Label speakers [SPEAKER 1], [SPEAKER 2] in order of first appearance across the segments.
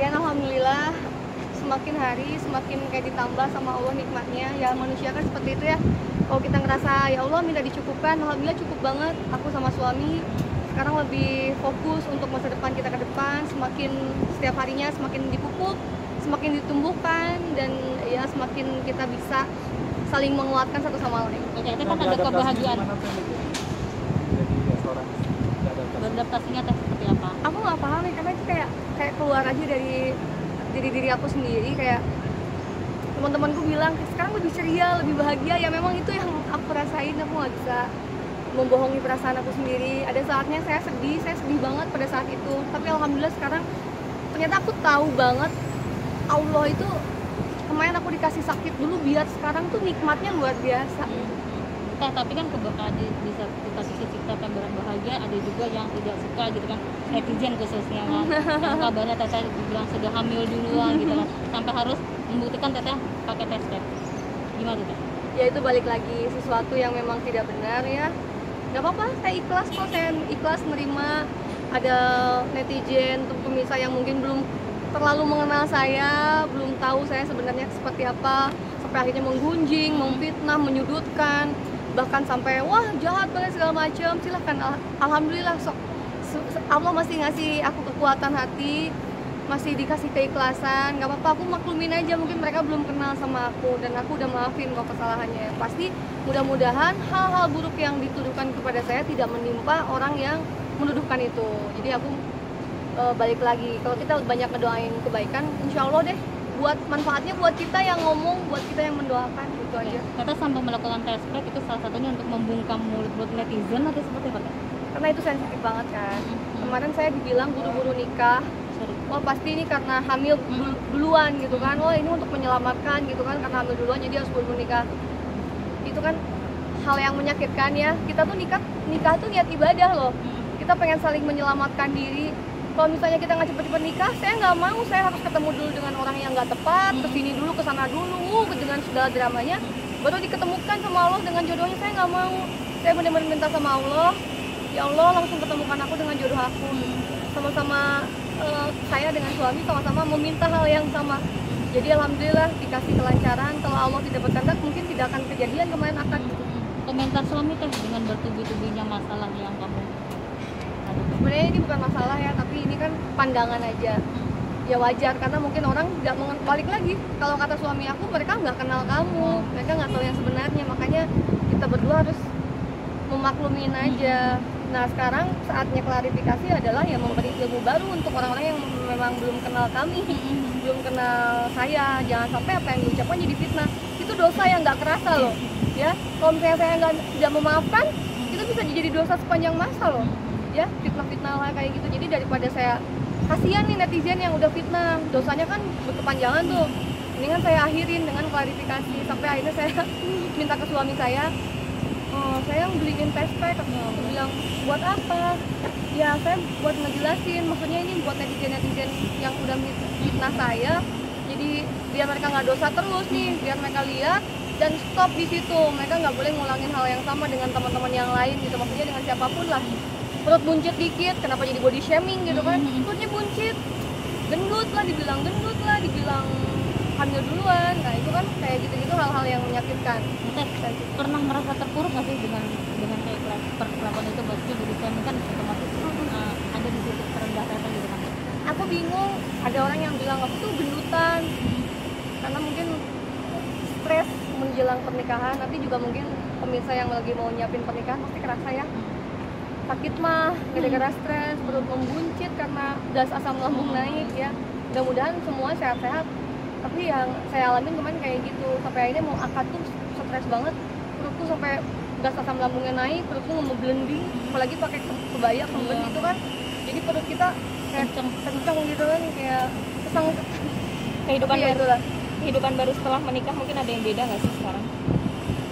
[SPEAKER 1] Lagian alhamdulillah semakin hari semakin kayak ditambah sama Allah nikmatnya. Ya manusia kan seperti itu ya. Kalau kita ngerasa ya Allah minta dicukupkan, alhamdulillah cukup banget. Aku sama suami sekarang lebih fokus untuk masa depan kita ke depan. Semakin setiap harinya semakin dipupuk, semakin ditumbuhkan, dan ya semakin kita bisa saling menguatkan satu sama lain.
[SPEAKER 2] Oke, itu kan ada kebahagiaan.
[SPEAKER 3] Jadi seorang
[SPEAKER 2] Beradaptasinya teh seperti apa?
[SPEAKER 1] Aku nggak paham nih, karena itu kayak keluar aja dari diri aku sendiri. Kayak teman-temanku bilang sekarang lebih ceria, lebih bahagia. Ya memang itu yang aku rasain. Aku nggak bisa membohongi perasaan aku sendiri. Ada saatnya saya sedih banget pada saat itu. Tapi alhamdulillah sekarang ternyata aku tahu banget Allah itu, kemarin aku dikasih sakit dulu biar sekarang tuh nikmatnya luar biasa.
[SPEAKER 2] Tapi kan keberkahan di satu sisi kita berbahagia, ada juga yang tidak suka gitu kan, netizen khususnya kan. Yang kabarnya teteh bilang sudah hamil duluan gitu kan, sampai harus membuktikan teteh pakai tes swab. Gimana teh?
[SPEAKER 1] Ya itu balik lagi sesuatu yang memang tidak benar ya. Gak apa-apa, saya ikhlas kok, saya ikhlas menerima ada netizen atau pemirsa yang mungkin belum terlalu mengenal saya, belum tahu saya sebenarnya seperti apa, sampai akhirnya menggunjing, memfitnah, menyudutkan, bahkan sampai wah jahat banget segala macam. Silahkan, alhamdulillah Allah masih ngasih aku kekuatan hati, masih dikasih keikhlasan. Gak apa-apa, aku maklumin aja, mungkin mereka belum kenal sama aku dan aku udah maafin kok kesalahannya. Pasti mudah-mudahan hal-hal buruk yang dituduhkan kepada saya tidak menimpa orang yang menuduhkan itu. Jadi aku balik lagi, kalau kita banyak ngedoain kebaikan, insya Allah deh buat manfaatnya buat kita yang ngomong, buat kita yang mendoakan, gitu aja.
[SPEAKER 2] Kata sampai melakukan tes swab itu salah satunya untuk membungkam mulut netizen atau seperti apa?
[SPEAKER 1] Karena itu sensitif banget kan. Kemarin saya dibilang buru-buru nikah. Wah pasti ini karena hamil duluan gitu kan. Wah ini untuk menyelamatkan gitu kan, karena hamil duluan jadi harus buru-buru nikah. Itu kan hal yang menyakitkan ya. Kita tuh nikah tuh niat ibadah loh. Kita pengen saling menyelamatkan diri. Kalau misalnya kita nggak cepet-cepet nikah, saya nggak mau, saya harus ketemu dulu dengan orang yang nggak tepat, kesini dulu, kesana dulu, dengan segala dramanya, baru diketemukan sama Allah dengan jodohnya. Saya nggak mau. Saya benar-benar minta sama Allah, ya Allah langsung ketemukan aku dengan jodoh aku. Sama-sama saya dengan suami sama-sama meminta hal yang sama. Jadi alhamdulillah dikasih kelancaran. Kalau Allah tidak berkehendak mungkin tidak akan kejadian kemarin akan.
[SPEAKER 2] Komentar suami teh dengan bertubi-tubinya masalah yang kamu
[SPEAKER 1] Sebenarnya ini bukan masalah ya, tapi ini kan pandangan aja. Ya wajar, karena mungkin orang tidak balik lagi. Kalau kata suami aku, mereka nggak kenal kamu, mereka nggak tahu yang sebenarnya. Makanya kita berdua harus memaklumin aja. Nah sekarang saatnya klarifikasi adalah ya memberi ilmu baru untuk orang-orang yang memang belum kenal kami, belum kenal saya. Jangan sampai apa yang diucapkan jadi fitnah. Itu dosa yang nggak kerasa loh. Ya, kalau misalnya saya tidak memaafkan, itu bisa jadi dosa sepanjang masa loh. Ya, fitnah-fitnah lah kayak gitu. Jadi daripada saya kasihan nih netizen yang udah fitnah, dosanya kan berkepanjangan tuh. Ini kan saya akhirin dengan klarifikasi. Sampai akhirnya saya minta ke suami saya, saya beliin test pack. Aku bilang buat apa? Ya saya buat ngejelasin, maksudnya ini buat netizen yang udah fitnah saya. Jadi biar mereka nggak dosa terus nih, biar mereka lihat dan stop di situ. Mereka nggak boleh ngulangin hal yang sama dengan teman-teman yang lain gitu. Maksudnya dengan siapapun lah. Perut buncit dikit, kenapa jadi body shaming gitu kan? Perutnya buncit, gendut lah, dibilang hamil duluan. Nah itu kan kayak gitu-gitu hal-hal yang menyakitkan.
[SPEAKER 2] Pernah merasa terpuruk nggak sih dengan kayak perlakuan itu? Berarti body shaming kan otomatis ada di titik terendah teteh gitu kan?
[SPEAKER 1] Aku bingung, ada orang yang bilang aku tuh gendutan karena mungkin stres menjelang pernikahan. Nanti juga mungkin pemirsa yang lagi mau nyiapin pernikahan pasti kerasa ya. Sakit mah gara-gara stres, perut membuncit karena gas asam lambung naik ya. Mudah-mudahan semua sehat-sehat. Tapi yang saya alamin kemarin kayak gitu, sampai akhirnya mau akad tuh stres banget, perutku sampai gas asam lambungnya naik, perutku ngeblending, apalagi pakai kebaya kemben gitu kan. Jadi perut kita kayak kenceng gitu kan, kayak kesang.
[SPEAKER 2] Kehidupan baru setelah menikah mungkin ada yang beda nggak sih sekarang?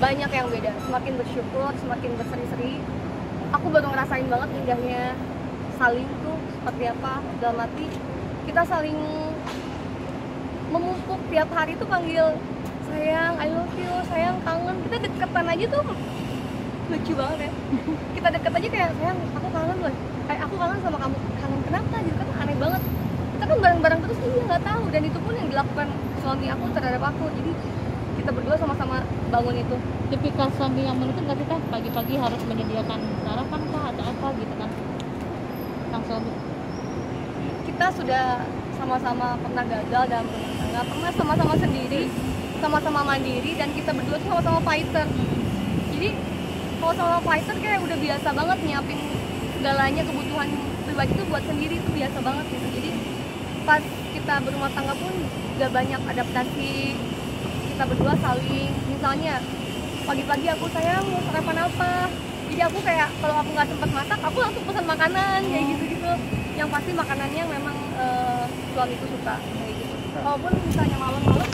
[SPEAKER 1] Banyak yang beda, semakin bersyukur, semakin berseri-seri. Aku baru ngerasain banget indahnya saling tuh seperti apa. Dalam arti kita saling memupuk, tiap hari tuh panggil sayang, I love you, sayang, kangen. Kita deketan aja tuh lucu banget ya. Kita deket aja kayak sayang, aku kangen loh. Kayak aku kangen sama kamu. Kangen kenapa? Gitu kan aneh banget. Kita kan bareng-bareng terus, iya dan itu pun yang dilakukan suami aku terhadap aku. Jadi kita berdua sama-sama bangun itu.
[SPEAKER 2] Tipikal suami yang menuntut nggak sih Teh? Pagi-pagi harus menyediakan sarapan kah atau apa gitu kan? Sang suami.
[SPEAKER 1] Kita sudah sama-sama pernah gagal dalam rumah tangga, pernah sama-sama sendiri, sama-sama mandiri, dan kita berdua tuh sama-sama fighter. Jadi kalau sama fighter kayak udah biasa banget nyiapin segalanya, kebutuhan pribadi itu buat sendiri itu biasa banget gitu. Jadi pas kita berumah tangga pun gak banyak adaptasi, kita berdua saling, misalnya pagi-pagi aku sayang mau sarapan apa, jadi aku kayak kalau aku nggak sempat masak aku langsung pesan makanan kayak gitu-gitu, yang pasti makanannya memang suamiku suka kayak gitu. Walaupun misalnya malam-malam